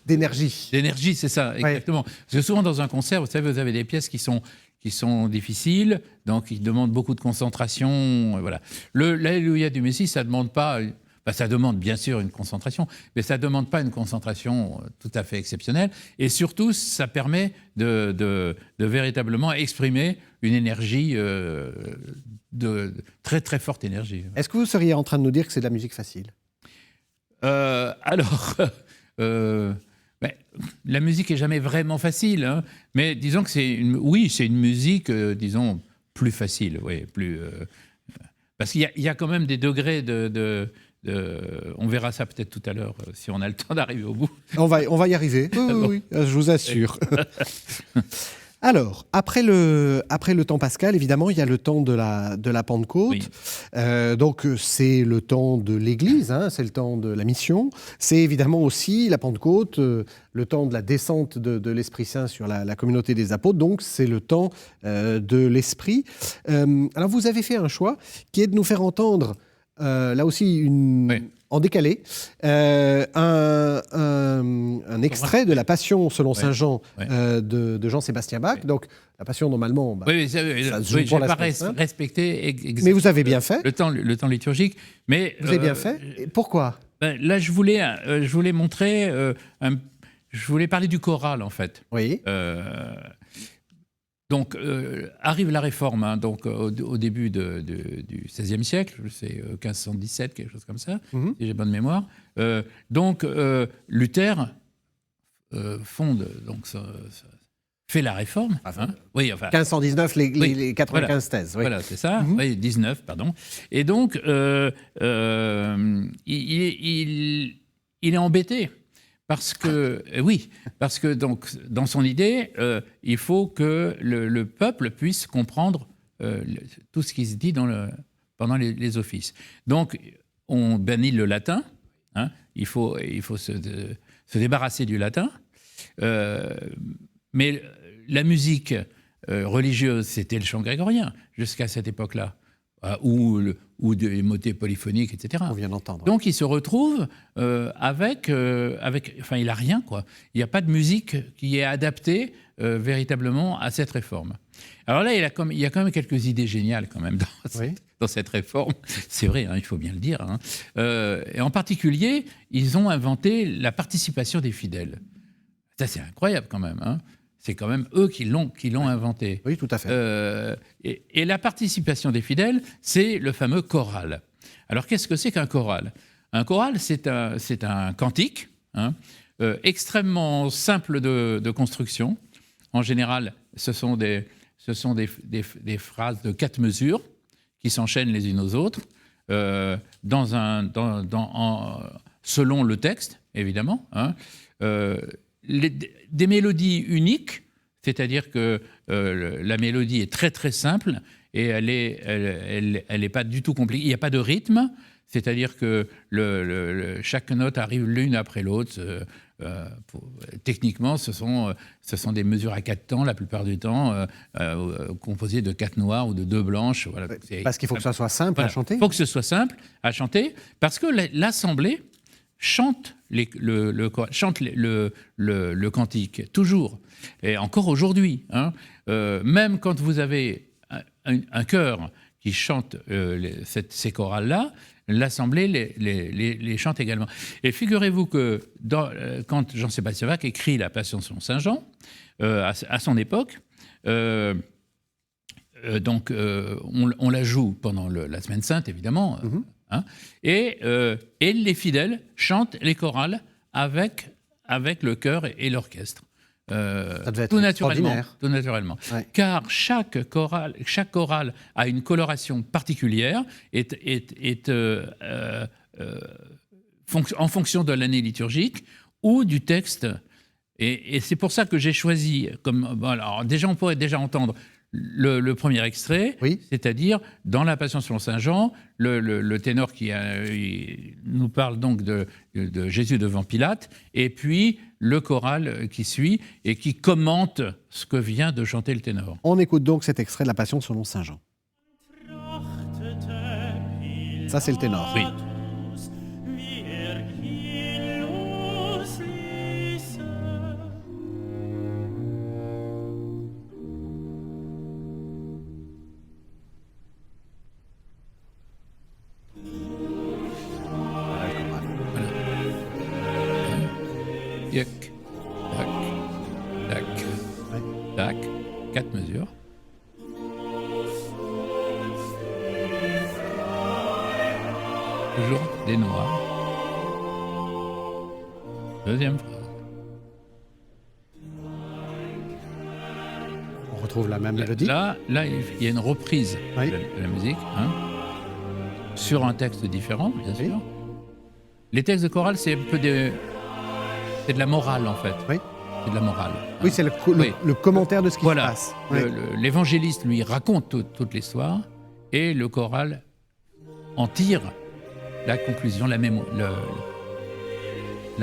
[SPEAKER 1] d'énergie.
[SPEAKER 2] D'énergie, c'est ça, exactement. Oui. Parce que souvent dans un concert, vous savez, vous avez des pièces qui sont difficiles, donc qui demandent beaucoup de concentration. Voilà. L'Alléluia du Messie, ça demande pas... ça demande bien sûr une concentration, mais ça ne demande pas une concentration tout à fait exceptionnelle. Et surtout, ça permet de véritablement exprimer une énergie, de très très forte énergie.
[SPEAKER 1] Est-ce que vous seriez en train de nous dire que c'est de la musique facile ?
[SPEAKER 2] La musique est jamais vraiment facile, hein, mais disons que c'est une musique, disons, plus facile, oui, plus... parce qu'il y a quand même des degrés on verra ça peut-être tout à l'heure, si on a le temps d'arriver au bout.
[SPEAKER 1] On va y arriver, oui, je vous assure. Alors, après le temps pascal, évidemment, il y a le temps de la Pentecôte. Oui. Donc, c'est le temps de l'Église, c'est le temps de la mission. C'est évidemment aussi la Pentecôte, le temps de la descente de l'Esprit Saint sur la communauté des apôtres. Donc, c'est le temps de l'Esprit. Alors, vous avez fait un choix qui est de nous faire entendre, là aussi, en décalé, un extrait de la Passion selon saint Jean de Jean-Sébastien Bach. Donc, la Passion, normalement, ça se joue pour la semaine sainte.
[SPEAKER 2] Respecter exactement.
[SPEAKER 1] Mais vous avez bien fait.
[SPEAKER 2] Le temps liturgique. Mais,
[SPEAKER 1] vous avez bien fait. Et pourquoi ?
[SPEAKER 2] Là, je voulais montrer... je voulais parler du choral, en fait.
[SPEAKER 1] Oui.
[SPEAKER 2] Donc, arrive la Réforme, donc, au début du XVIe siècle, c'est 1517, quelque chose comme ça, si j'ai bonne mémoire. Donc, Luther fonde, donc, fait la Réforme.
[SPEAKER 1] Oui, enfin, 1519, les 95 thèses. Oui.
[SPEAKER 2] Voilà, c'est ça, oui, 19, pardon. Et donc, il est embêté. Parce que donc, dans son idée, il faut que le peuple puisse comprendre tout ce qui se dit pendant les offices. Donc, on bannit le latin. Il faut se débarrasser du latin. Mais la musique religieuse, c'était le chant grégorien jusqu'à cette époque-là. Ou des motets polyphoniques, etc.
[SPEAKER 1] On vient d'entendre.
[SPEAKER 2] Donc, il se retrouve avec... Enfin, il n'a rien, quoi. Il n'y a pas de musique qui est adaptée véritablement à cette réforme. Alors là, il y a quand même quelques idées géniales, quand même, dans cette réforme. C'est vrai, il faut bien le dire. Et en particulier, ils ont inventé la participation des fidèles. Ça, c'est incroyable, quand même, C'est quand même eux qui l'ont inventé.
[SPEAKER 1] Oui, tout à fait.
[SPEAKER 2] Et la participation des fidèles, c'est le fameux choral. Alors, qu'est-ce que c'est qu'un choral ? Un choral, c'est un cantique extrêmement simple de construction. En général, ce sont des phrases de 4 mesures qui s'enchaînent les unes aux autres, selon le texte, évidemment. Des mélodies uniques, c'est-à-dire que la mélodie est très très simple et elle est pas du tout compliquée. Il n'y a pas de rythme, c'est-à-dire que chaque note arrive l'une après l'autre. Techniquement, ce sont des mesures à 4 temps la plupart du temps, composées de 4 noires ou de 2 blanches. Voilà.
[SPEAKER 1] Parce qu'il faut que ça soit simple à chanter.
[SPEAKER 2] Il faut que ce soit simple à chanter, parce que l'assemblée chante le cantique, toujours. Et encore aujourd'hui. Même quand vous avez un chœur qui chante ces chorales-là, l'Assemblée les chante également. Et figurez-vous que quand Jean-Sébastien Bach écrit la Passion selon saint Jean, à son époque, donc on la joue pendant la Semaine Sainte, évidemment, et les fidèles chantent les chorales avec le chœur et l'orchestre.
[SPEAKER 1] Ça devait être
[SPEAKER 2] tout naturellement.
[SPEAKER 1] Ouais.
[SPEAKER 2] Car chaque chorale a une coloration particulière, en fonction de l'année liturgique ou du texte. Et c'est pour ça que j'ai choisi, alors déjà on pourrait déjà entendre le premier extrait, c'est-à-dire dans la Passion selon saint Jean, le ténor il nous parle donc de Jésus devant Pilate, et puis le choral qui suit et qui commente ce que vient de chanter le ténor.
[SPEAKER 1] On écoute donc cet extrait de la Passion selon saint Jean. Ça, c'est le ténor.
[SPEAKER 2] Oui. Yac, tac, tac, tac, 4 mesures. Toujours des noirs. Deuxième phrase.
[SPEAKER 1] On retrouve la même mélodie.
[SPEAKER 2] Là, il y a une reprise de la musique, sur un texte différent, bien sûr. Les textes de chorale, c'est un peu c'est de la morale, en fait.
[SPEAKER 1] Oui.
[SPEAKER 2] C'est de la morale.
[SPEAKER 1] Oui, c'est le commentaire de ce qui se passe. Oui.
[SPEAKER 2] L'évangéliste, lui, raconte toute l'histoire et le choral en tire la conclusion, la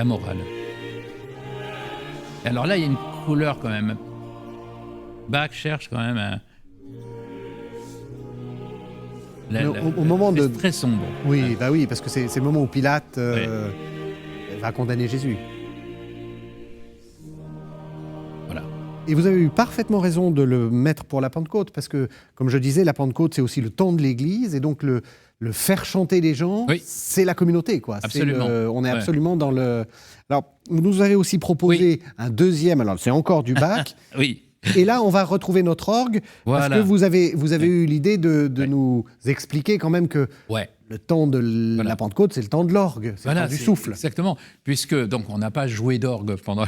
[SPEAKER 2] morale. Alors là, il y a une couleur quand même. Bach cherche quand même
[SPEAKER 1] au moment de
[SPEAKER 2] très sombre.
[SPEAKER 1] Oui, bah oui, parce que c'est le moment où Pilate va condamner Jésus.
[SPEAKER 2] Voilà.
[SPEAKER 1] Et vous avez eu parfaitement raison de le mettre pour la Pentecôte, parce que, comme je disais, la Pentecôte, c'est aussi le temps de l'Église, et donc le faire chanter les gens, c'est la communauté, quoi.
[SPEAKER 2] Absolument.
[SPEAKER 1] On est absolument dans le... Alors, vous nous avez aussi proposé un deuxième, alors c'est encore du Bach.
[SPEAKER 2] Oui.
[SPEAKER 1] Et là, on va retrouver notre orgue, parce que vous avez eu l'idée de nous expliquer quand même que le temps de la Pentecôte, c'est le temps de l'orgue, c'est le temps du souffle.
[SPEAKER 2] Exactement, puisque donc on n'a pas joué d'orgue pendant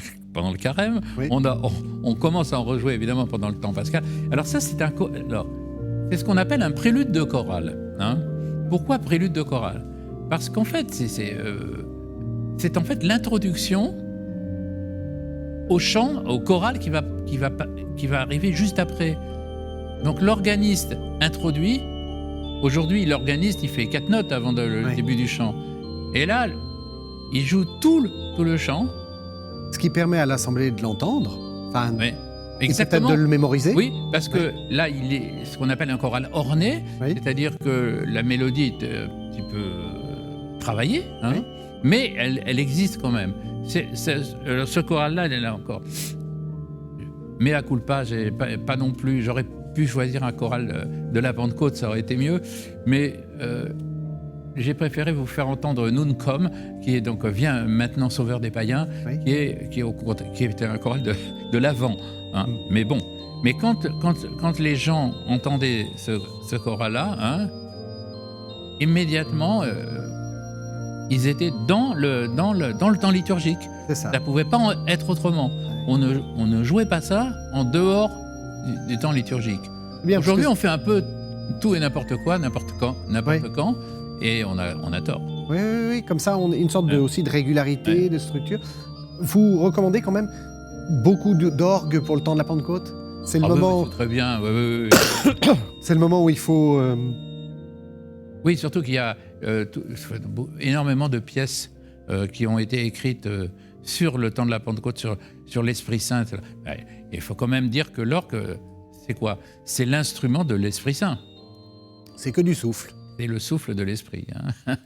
[SPEAKER 2] le carême, on commence à en rejouer évidemment pendant le temps pascal. Alors ça, c'est ce qu'on appelle un prélude de chorale. Hein. Pourquoi prélude de chorale? Parce qu'en fait, c'est en fait l'introduction au chant, au choral qui va arriver juste après. Donc l'organiste introduit. Aujourd'hui, l'organiste, il fait 4 notes avant le début du chant. Et là, il joue tout le chant.
[SPEAKER 1] Ce qui permet à l'assemblée de l'entendre. Enfin,
[SPEAKER 2] exactement.
[SPEAKER 1] Et peut-être de le mémoriser.
[SPEAKER 2] Oui, parce que là, il est ce qu'on appelle un choral orné, c'est-à-dire que la mélodie est un petit peu travaillée, hein, mais elle existe quand même. Ce choral-là, il est là encore. Mea culpa, j'ai pas non plus. J'aurais pu choisir un choral de la Pentecôte, ça aurait été mieux, mais j'ai préféré vous faire entendre Nunquam, qui est donc Viens maintenant sauveur des païens, qui est un choral de l'Avent. Hein. Mais bon, quand les gens entendaient ce choral-là, hein, immédiatement, ils étaient dans le temps liturgique.
[SPEAKER 1] C'est ça.
[SPEAKER 2] Ça ne pouvait pas être autrement. On ne jouait pas ça en dehors du temps liturgique. Aujourd'hui, on fait un peu tout et n'importe quoi, n'importe quand, et on a tort.
[SPEAKER 1] Oui, comme ça, on a une sorte aussi de régularité, de structure. Vous recommandez quand même beaucoup d'orgue pour le temps de la Pentecôte? C'est le moment.
[SPEAKER 2] Très bien.
[SPEAKER 1] C'est le moment où il faut.
[SPEAKER 2] Oui, surtout qu'il y a énormément de pièces qui ont été écrites sur le temps de la Pentecôte, sur l'Esprit Saint. Il faut quand même dire que l'orgue, c'est quoi? C'est l'instrument de l'Esprit Saint.
[SPEAKER 1] C'est que du souffle.
[SPEAKER 2] C'est le souffle de l'Esprit. Hein.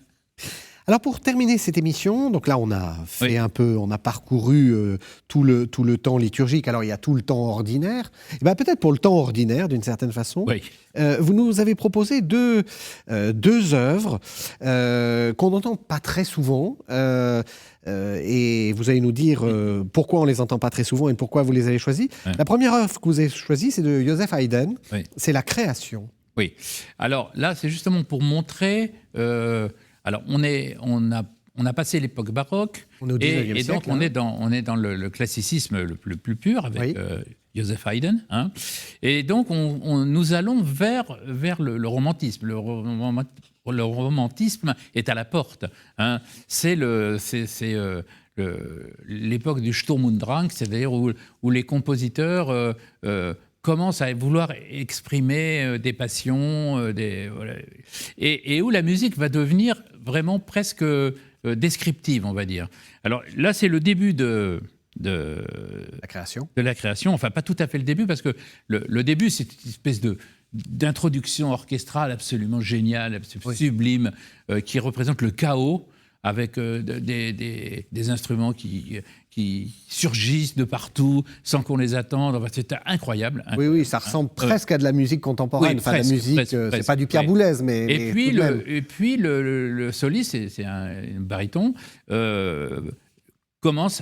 [SPEAKER 1] Alors pour terminer cette émission, donc là on a fait on a parcouru tout le temps liturgique. Alors il y a tout le temps ordinaire. Et ben peut-être pour le temps ordinaire d'une certaine façon, vous nous avez proposé deux œuvres qu'on n'entend pas très souvent. Et vous allez nous dire pourquoi on les entend pas très souvent et pourquoi vous les avez choisis. La première œuvre que vous avez choisie, c'est de Joseph Haydn. C'est La Création.
[SPEAKER 2] Oui. Alors là, c'est justement pour montrer. Alors on a passé l'époque baroque et donc on est dans le classicisme le plus pur avec Joseph Haydn. Hein. Et donc nous allons vers le romantisme. Le romantisme est à la porte. Hein. C'est l'époque du Sturm und Drang, c'est-à-dire où les compositeurs commencent à vouloir exprimer des passions, et où la musique va devenir vraiment presque descriptive, on va dire. Alors là, c'est le début de
[SPEAKER 1] la création.
[SPEAKER 2] De la création. Enfin, pas tout à fait le début, parce que le début, c'est une espèce d'introduction orchestrale absolument géniale, sublime, qui représente le chaos, avec des instruments qui surgissent de partout sans qu'on les attende. Enfin, c'est incroyable.
[SPEAKER 1] Oui, ça ressemble presque à de la musique contemporaine. Enfin, la musique, c'est pas du Pierre Boulez, mais
[SPEAKER 2] et puis le soliste, c'est un baryton, commence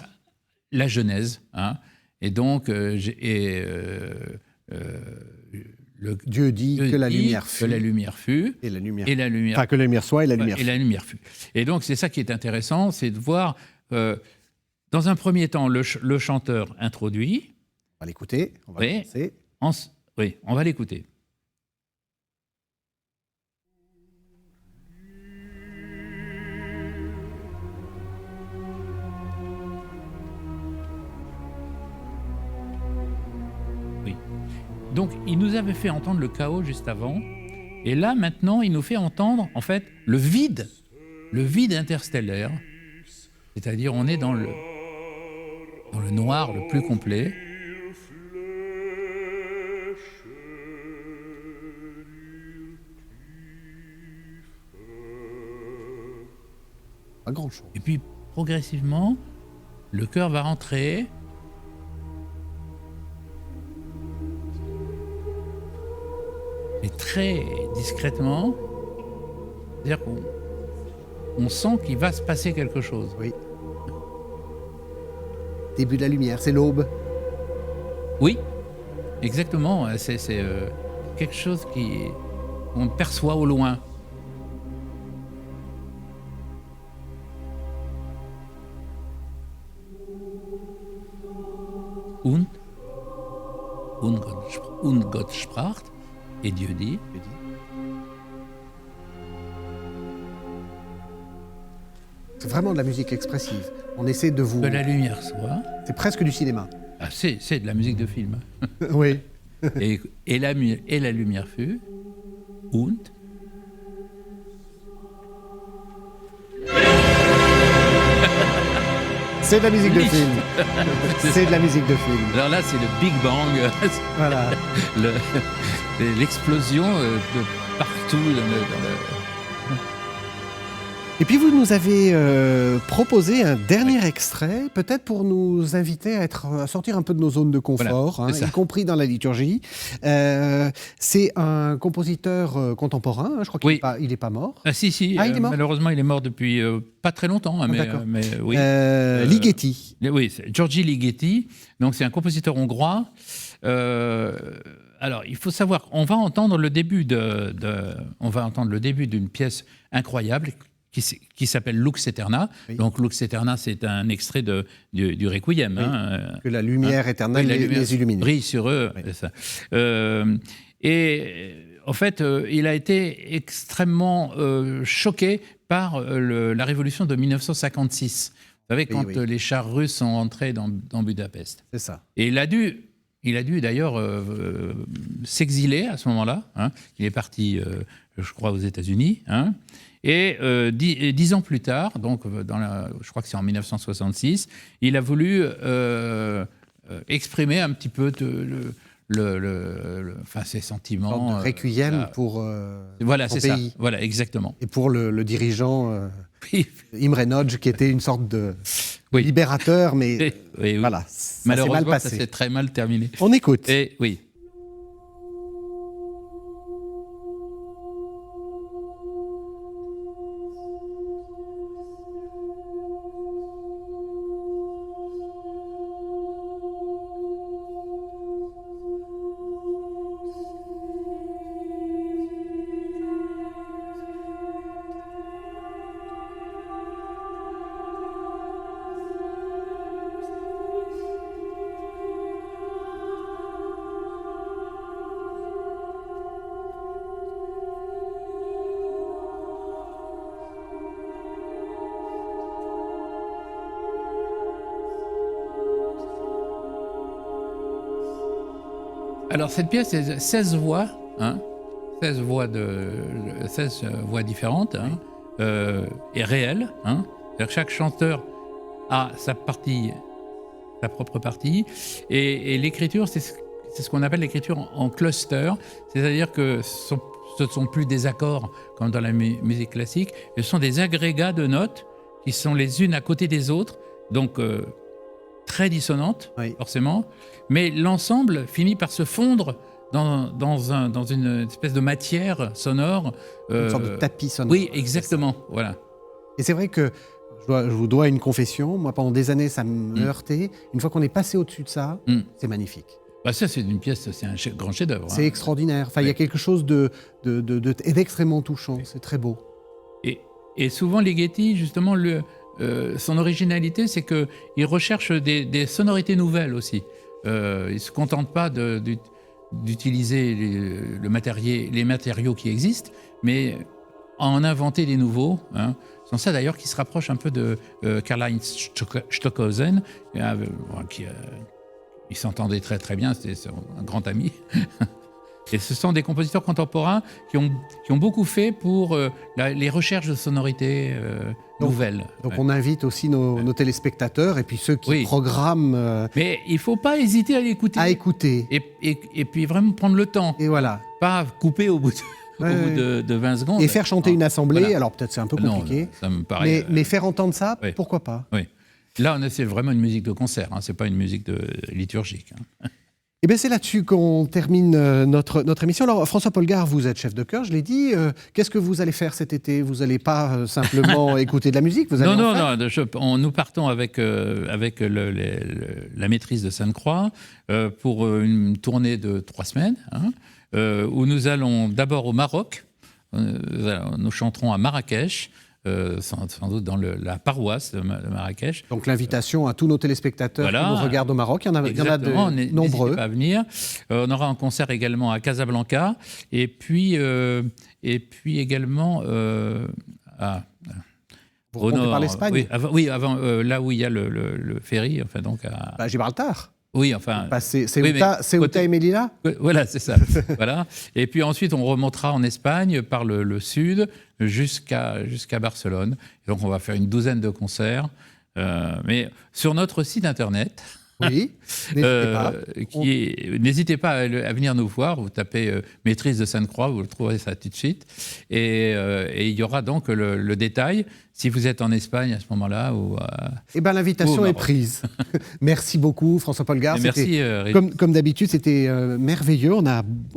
[SPEAKER 2] la Genèse, hein, et donc
[SPEAKER 1] Dieu dit que la lumière fut.
[SPEAKER 2] Que la lumière fut.
[SPEAKER 1] Et la lumière.
[SPEAKER 2] Enfin,
[SPEAKER 1] que la lumière soit et la lumière fut.
[SPEAKER 2] Et la lumière fut. Et donc, c'est ça qui est intéressant, c'est de voir, dans un premier temps, le chanteur introduit.
[SPEAKER 1] On va l'écouter. On va l'écouter.
[SPEAKER 2] Oui, on va l'écouter. Donc, il nous avait fait entendre le chaos juste avant. Et là, maintenant, il nous fait entendre, en fait, le vide interstellaire. C'est-à-dire, on est dans le noir le plus complet.
[SPEAKER 1] Pas grand-chose.
[SPEAKER 2] Et puis, progressivement, le chœur va rentrer. Et très discrètement, c'est-à-dire qu'on sent qu'il va se passer quelque chose.
[SPEAKER 1] Oui. Début de la lumière, c'est l'aube.
[SPEAKER 2] Oui, exactement. C'est quelque chose qu'on perçoit au loin. Und Gott sprach, et Dieu dit.
[SPEAKER 1] C'est vraiment de la musique expressive. On essaie de vous...
[SPEAKER 2] Que la lumière soit.
[SPEAKER 1] C'est presque du cinéma.
[SPEAKER 2] Ah, c'est de la musique de film.
[SPEAKER 1] Oui.
[SPEAKER 2] et la lumière fut. Und.
[SPEAKER 1] C'est de la musique de film. C'est de la musique de film.
[SPEAKER 2] Alors là, c'est le Big Bang.
[SPEAKER 1] Voilà.
[SPEAKER 2] L'explosion de partout dans le...
[SPEAKER 1] Et puis vous nous avez proposé un dernier extrait, peut-être pour nous inviter à sortir un peu de nos zones de confort,
[SPEAKER 2] voilà,
[SPEAKER 1] y compris dans la liturgie. C'est un compositeur contemporain, je crois qu'il n'est pas mort.
[SPEAKER 2] Ah si,
[SPEAKER 1] il est mort.
[SPEAKER 2] Malheureusement, il est mort depuis pas très longtemps, mais oui.
[SPEAKER 1] Ligeti.
[SPEAKER 2] Oui, c'est György Ligeti. Donc c'est un compositeur hongrois. Alors, il faut savoir, on va entendre le début d'une pièce incroyable qui s'appelle Lux Aeterna. Oui. Donc, Lux Aeterna, c'est un extrait du Requiem.
[SPEAKER 1] Oui. Que la lumière éternelle les illumine.
[SPEAKER 2] Brille sur eux. Oui. C'est ça. Et en fait, il a été extrêmement choqué par la révolution de 1956. Vous savez, quand les chars russes sont entrés dans Budapest.
[SPEAKER 1] C'est ça.
[SPEAKER 2] Et il a dû d'ailleurs s'exiler à ce moment-là. Il est parti, je crois, aux États-Unis. Et 10 ans plus tard, donc je crois que c'est en 1966, il a voulu exprimer un petit peu ses sentiments.
[SPEAKER 1] De requiem pour
[SPEAKER 2] voilà, c'est
[SPEAKER 1] pays.
[SPEAKER 2] Ça. Voilà, exactement.
[SPEAKER 1] Et pour le dirigeant Imre Nagy, qui était une sorte de libérateur, mais voilà,
[SPEAKER 2] malheureusement, ça s'est très mal terminé.
[SPEAKER 1] On écoute.
[SPEAKER 2] Et oui. Alors, cette pièce, c'est 16 voix, 16 voix différentes, et réelles. C'est-à-dire que chaque chanteur a sa propre partie. Et l'écriture, c'est ce qu'on appelle l'écriture en cluster. C'est-à-dire que ce ne sont plus des accords comme dans la musique classique, ce sont des agrégats de notes qui sont les unes à côté des autres. Donc, très dissonantes, forcément, mais l'ensemble finit par se fondre dans une espèce de matière sonore.
[SPEAKER 1] Une sorte de tapis sonore.
[SPEAKER 2] Oui, exactement, voilà.
[SPEAKER 1] Et c'est vrai que je vous dois une confession, moi pendant des années ça me heurtait, une fois qu'on est passé au-dessus de ça, c'est magnifique.
[SPEAKER 2] Bah ça, c'est une pièce, c'est un grand chef-d'œuvre.
[SPEAKER 1] C'est extraordinaire, enfin il y a quelque chose d'extrêmement touchant, c'est très beau.
[SPEAKER 2] Et souvent Ligeti, justement, son originalité, c'est qu'il recherche des sonorités nouvelles aussi. Il ne se contente pas d'utiliser les matériaux qui existent, mais en inventer des nouveaux. C'est ça d'ailleurs qui se rapproche un peu de Karlheinz Stockhausen, ils s'entendaient très très bien, c'était un grand ami. Et ce sont des compositeurs contemporains qui ont beaucoup fait pour les recherches de sonorités nouvelles.
[SPEAKER 1] Donc on invite aussi nos téléspectateurs et puis ceux qui programment...
[SPEAKER 2] Mais il ne faut pas hésiter à l'écouter.
[SPEAKER 1] À écouter.
[SPEAKER 2] Et puis vraiment prendre le temps.
[SPEAKER 1] Et voilà.
[SPEAKER 2] Pas couper au bout de 20 secondes.
[SPEAKER 1] Et faire chanter une assemblée, voilà. Alors peut-être c'est un peu compliqué.
[SPEAKER 2] Non, ça me paraît,
[SPEAKER 1] mais faire entendre ça, pourquoi pas?
[SPEAKER 2] Oui. Là, c'est vraiment une musique de concert, ce n'est pas une musique liturgique.
[SPEAKER 1] Eh bien, c'est là-dessus qu'on termine notre émission. Alors, François Polgar, vous êtes chef de chœur, je l'ai dit. Qu'est-ce que vous allez faire cet été? Vous n'allez pas simplement écouter de la musique, vous allez
[SPEAKER 2] nous partons avec la maîtrise de Sainte-Croix pour une tournée de 3 semaines, où nous allons d'abord au Maroc. Nous chanterons à Marrakech. Sans doute dans la paroisse de Marrakech.
[SPEAKER 1] Donc l'invitation à tous nos téléspectateurs qui nous regardent au Maroc, il y en a de nombreux.
[SPEAKER 2] N'hésitez pas à venir. On aura un concert également à Casablanca et puis également à...
[SPEAKER 1] Vous remontez par l'Espagne?
[SPEAKER 2] Oui, avant, là où il y a le ferry, enfin donc à...
[SPEAKER 1] Gibraltar.
[SPEAKER 2] Oui, enfin...
[SPEAKER 1] c'est Ceuta et Melilla.
[SPEAKER 2] Voilà, c'est ça. Voilà. Et puis ensuite, on remontera en Espagne par le sud jusqu'à Barcelone. Et donc, on va faire une 12aine de concerts. Mais sur notre site internet...
[SPEAKER 1] Oui,
[SPEAKER 2] n'hésitez pas à venir nous voir. Vous tapez Maîtrise de Sainte-Croix, vous le trouverez ça tout de suite. Et il y aura donc le détail. Si vous êtes en Espagne à ce moment-là...
[SPEAKER 1] l'invitation est prise. Merci beaucoup, François Polgar.
[SPEAKER 2] Merci.
[SPEAKER 1] Comme d'habitude, c'était merveilleux.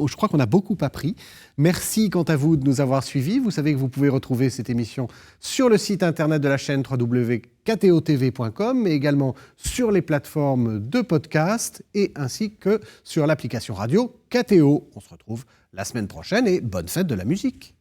[SPEAKER 1] Je crois qu'on a beaucoup appris. Merci quant à vous de nous avoir suivis. Vous savez que vous pouvez retrouver cette émission sur le site internet de la chaîne www.ktotv.com, mais également sur les plateformes de podcast et ainsi que sur l'application radio KTO. On se retrouve la semaine prochaine et bonne fête de la musique.